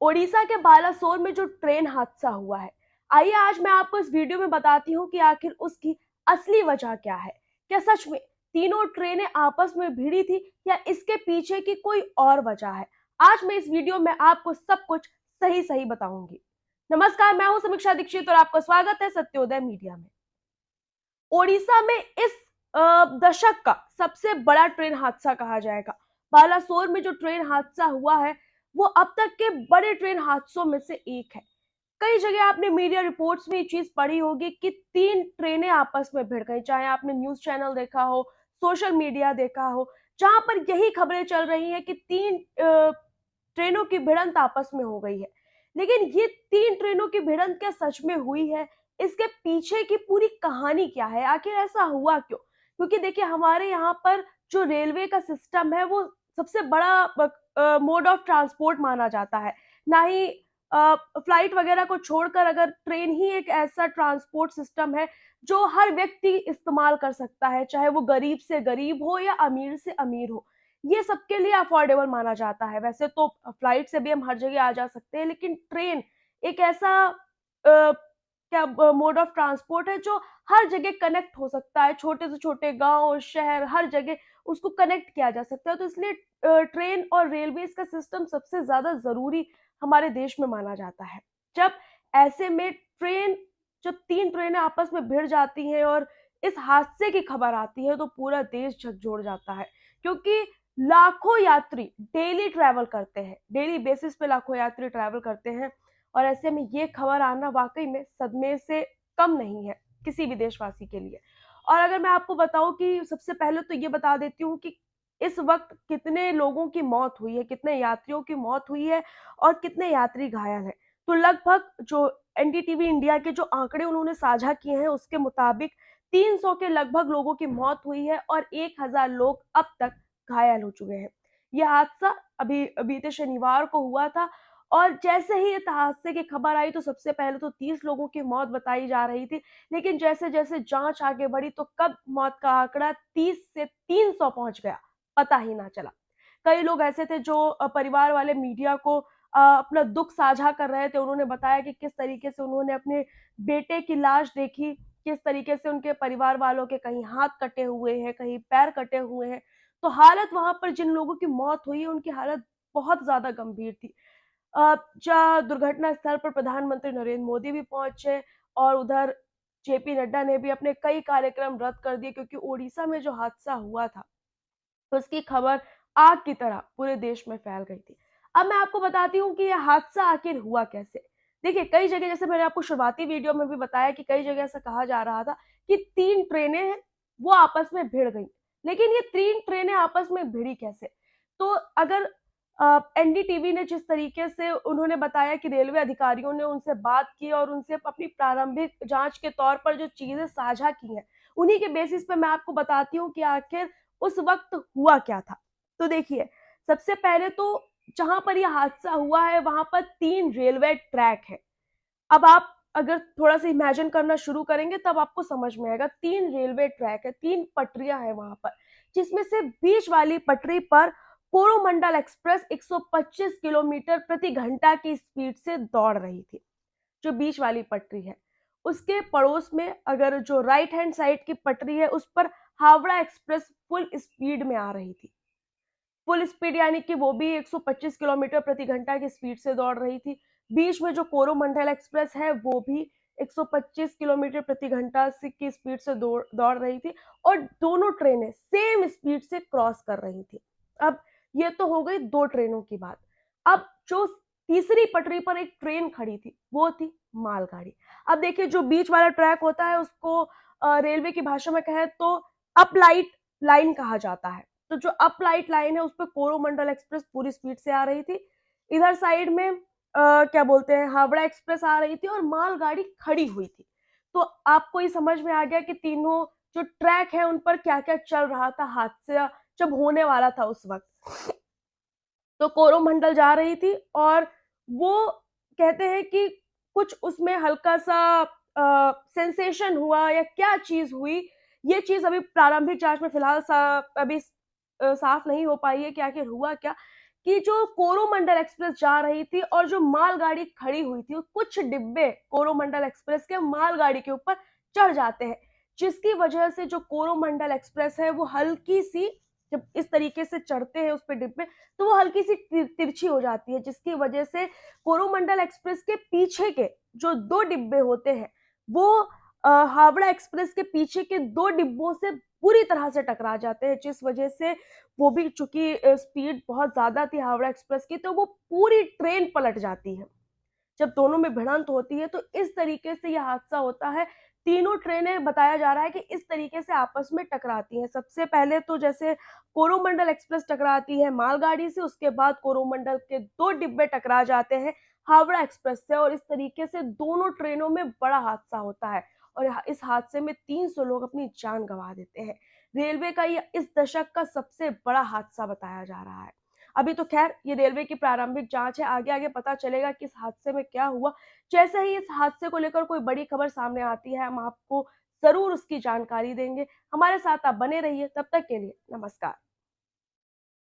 ओडिशा के बालासोर में जो ट्रेन हादसा हुआ है, आइए आज मैं आपको इस वीडियो में बताती हूँ कि आखिर उसकी असली वजह क्या है। क्या सच में तीनों ट्रेनें आपस में भिड़ी थी या इसके पीछे की कोई और वजह है? आज मैं इस वीडियो में आपको सब कुछ सही-सही बताऊंगी। नमस्कार, मैं हूँ समीक्षा दीक्षित और आपका स्वागत है सत्योदय मीडिया में। ओडिशा में इस दशक का सबसे बड़ा ट्रेन हादसा कहा जाएगा। बालासोर में जो ट्रेन हादसा हुआ है, वो अब तक के बड़े ट्रेन हादसों में से एक है। कई जगह आपने मीडिया रिपोर्ट्स में ये चीज पढ़ी होगी कि 3 ट्रेनें आपस में भिड़ गई, चाहे आपने न्यूज़ चैनल देखा हो, सोशल मीडिया देखा हो, जहां पर यही खबरें चल रही हैं कि 3 ट्रेनों की भिड़ंत आपस में हो गई है। लेकिन ये 3 ट्रेनों की भिड़ंत क्या सच में हुई है? इसके पीछे की पूरी कहानी क्या है? आखिर ऐसा हुआ क्यों? क्योंकि देखिए हमारे यहाँ पर जो रेलवे का सिस्टम है वो सबसे बड़ा मोड ऑफ ट्रांसपोर्ट माना जाता है। ना ही फ्लाइट वगैरह को छोड़कर अगर ट्रेन ही एक ऐसा ट्रांसपोर्ट सिस्टम है जो हर व्यक्ति इस्तेमाल कर सकता है, चाहे वो गरीब से गरीब हो या अमीर से अमीर हो। ये सबके लिए अफोर्डेबल माना जाता है। वैसे तो फ्लाइट से भी हम हर जगह आ जा सकते हैं, लेकिन ट्रेन एक ऐसा क्या मोड ऑफ ट्रांसपोर्ट है जो हर जगह कनेक्ट हो सकता है। छोटे से छोटे गांव, शहर, हर जगह उसको कनेक्ट किया जा सकता है। तो इसलिए ट्रेन और रेलवेज का सिस्टम सबसे ज्यादा जरूरी हमारे देश में माना जाता है। जब ऐसे में जब 3 ट्रेनें आपस में भिड़ जाती हैं और इस हादसे की खबर आती है तो पूरा देश झकझोर जाता है, क्योंकि लाखों यात्री डेली ट्रैवल करते हैं, डेली बेसिस पे लाखों यात्री ट्रैवल करते हैं। और ऐसे में ये खबर आना वाकई में सदमे से कम नहीं है किसी भी देशवासी के लिए। और अगर मैं आपको बताऊं कि सबसे पहले तो ये बता देती हूँ कि इस वक्त कितने लोगों की मौत हुई है, कितने यात्रियों की मौत हुई है और कितने यात्री घायल हैं। तो लगभग जो एनडीटीवी इंडिया के जो आंकड़े उन्होंने साझा किए हैं उसके मुताबिक 300 के लगभग लोगों की मौत हुई है और 1000 लोग अब तक घायल हो चुके हैं। यह हादसा अभी बीते शनिवार को हुआ था और जैसे ही इस हादसे की खबर आई तो सबसे पहले तो 30 लोगों की मौत बताई जा रही थी, लेकिन जैसे-जैसे जांच आगे बढ़ी तो कब मौत का आंकड़ा 30 से 300 पहुंच गया, पता ही ना चला। कई लोग ऐसे थे जो परिवार वाले मीडिया को अपना दुख साझा कर रहे थे। उन्होंने बताया कि किस तरीके से उन्होंने अपने बेटे की लाश देखी, किस तरीके से उनके परिवार वालों के कहीं हाथ कटे हुए हैं, कहीं पैर कटे हुए हैं। तो हालत वहां पर जिन लोगों की मौत हुई है उनकी हालत बहुत ज्यादा गंभीर थी। जहाँ दुर्घटना स्थल पर प्रधानमंत्री नरेंद्र मोदी भी पहुंचे और उधर जेपी नड्डा ने भी अपने कई कार्यक्रम रद्द कर दिए, क्योंकि ओडिशा में जो हादसा हुआ था तो उसकी खबर आग की तरह पूरे देश में फैल गई थी। अब मैं आपको बताती हूँ कि यह हादसा आखिर हुआ कैसे। देखिए कई जगह, जैसे मैंने आपको शुरुआती वीडियो में भी बताया कि कई जगह ऐसा कहा जा रहा था कि 3 ट्रेनें हैं वो आपस में भिड़ गई। लेकिन ये 3 ट्रेनें आपस में भिड़ी कैसे? तो अगर एनडीटीवी ने जिस तरीके से उन्होंने बताया कि रेलवे अधिकारियों ने उनसे बात की और उनसे अपनी प्रारंभिक जांच के तौर पर जो चीजें साझा की हैं, उन्हीं के बेसिस पे मैं आपको बताती हूँ कि आखिर उस वक्त हुआ क्या था। तो देखिए, सबसे पहले तो जहां पर यह हादसा हुआ है वहां पर 3 रेलवे ट्रैक है। अब आप अगर थोड़ा सा इमेजिन करना शुरू करेंगे तब आपको समझ में आएगा। 3 रेलवे ट्रैक है, 3 पटरियां हैं वहां पर, जिसमें से बीच वाली पटरी पर कोरोमंडल एक्सप्रेस 125 किलोमीटर प्रति घंटा की स्पीड से दौड़ रही थी, जो बीच वाली पटरी है। उसके पड़ोस में अगर जो राइट हैंड साइड की पटरी है उस पर हावड़ा एक्सप्रेस फुल स्पीड में आ रही थी। फुल स्पीड यानी कि वो भी 125 किलोमीटर प्रति घंटा की स्पीड से दौड़ रही थी। बीच में जो कोरोमंडल एक्सप्रेस है वो भी 125 किलोमीटर प्रति घंटा की स्पीड से दौड़ रही थी और दोनों ट्रेनें सेम स्पीड से क्रॉस कर रही थी। अब ये तो हो गई 2 ट्रेनों की बात। अब जो तीसरी पटरी पर एक ट्रेन खड़ी थी वो थी मालगाड़ी। अब देखिए, जो बीच वाला ट्रैक होता है उसको रेलवे की भाषा में कहें तो अपलाइट लाइन कहा जाता है। तो जो अप लाइट लाइन है उस पर कोरोमंडल एक्सप्रेस पूरी स्पीड से आ रही थी। इधर साइड में क्या बोलते हैं, हावड़ा एक्सप्रेस आ रही थी और मालगाड़ी खड़ी हुई थी। तो आपको ये समझ में आ गया कि तीनों जो ट्रैक है उन पर क्या क्या चल रहा था, हादसा जब होने वाला था उस वक्त। तो कोरोमंडल जा रही थी और वो कहते हैं कि कुछ उसमें हल्का सा सेंसेशन हुआ या क्या चीज हुई, ये चीज अभी प्रारंभिक जांच में फिलहाल अभी साफ नहीं हो पाई है कि आखिर हुआ क्या। कि जो कोरोमंडल एक्सप्रेस जा रही थी और जो मालगाड़ी खड़ी हुई थी, कुछ डिब्बे कोरोमंडल एक्सप्रेस के मालगाड़ी के ऊपर चढ़ जाते हैं, जिसकी वजह से जो कोरोमंडल एक्सप्रेस है वो हल्की-सी, जब इस तरीके से चढ़ते हैं उस पे डिब्बे, तो वो हल्की-सी तिरछी हो जाती है, जिसकी वजह से कोरोमंडल एक्सप्रेस के पीछे के जो 2 डिब्बे होते हैं, वो हावड़ा एक्सप्रेस के पीछे के 2 डिब्बों से पूरी तरह से टकरा जाते हैं, जिस वजह से वो भी चूँकि स्पीड बहुत ज़्यादा थी हावड़ा एक्सप्रेस की, तो वो पूरी ट्रेन पलट जाती है। जब दोनों में भिड़ंत होती है, तो इस तरीके से ये हादसा होता है। तीनों ट्रेनें बताया जा रहा है कि इस तरीके से आपस में टकराती हैं। सबसे पहले तो जैसे कोरोमंडल एक्सप्रेस टकराती है मालगाड़ी से, उसके बाद कोरोमंडल के 2 डिब्बे टकरा जाते हैं हावड़ा एक्सप्रेस से, और इस तरीके से दोनों ट्रेनों में बड़ा हादसा होता है और इस हादसे में 300 लोग अपनी जान गँवा देते हैं। रेलवे का ये इस दशक का सबसे बड़ा हादसा बताया जा रहा है। अभी तो ख़ैर ये रेलवे की प्रारंभिक जाँच है, आगे-आगे पता चलेगा कि इस हादसे में क्या हुआ। जैसे ही इस हादसे को लेकर कोई बड़ी खबर सामने आती है, हम आपको ज़रूर उसकी जानकारी देंगे। हमारे साथ आप बने रहिए, तब तक के लिए नमस्कार।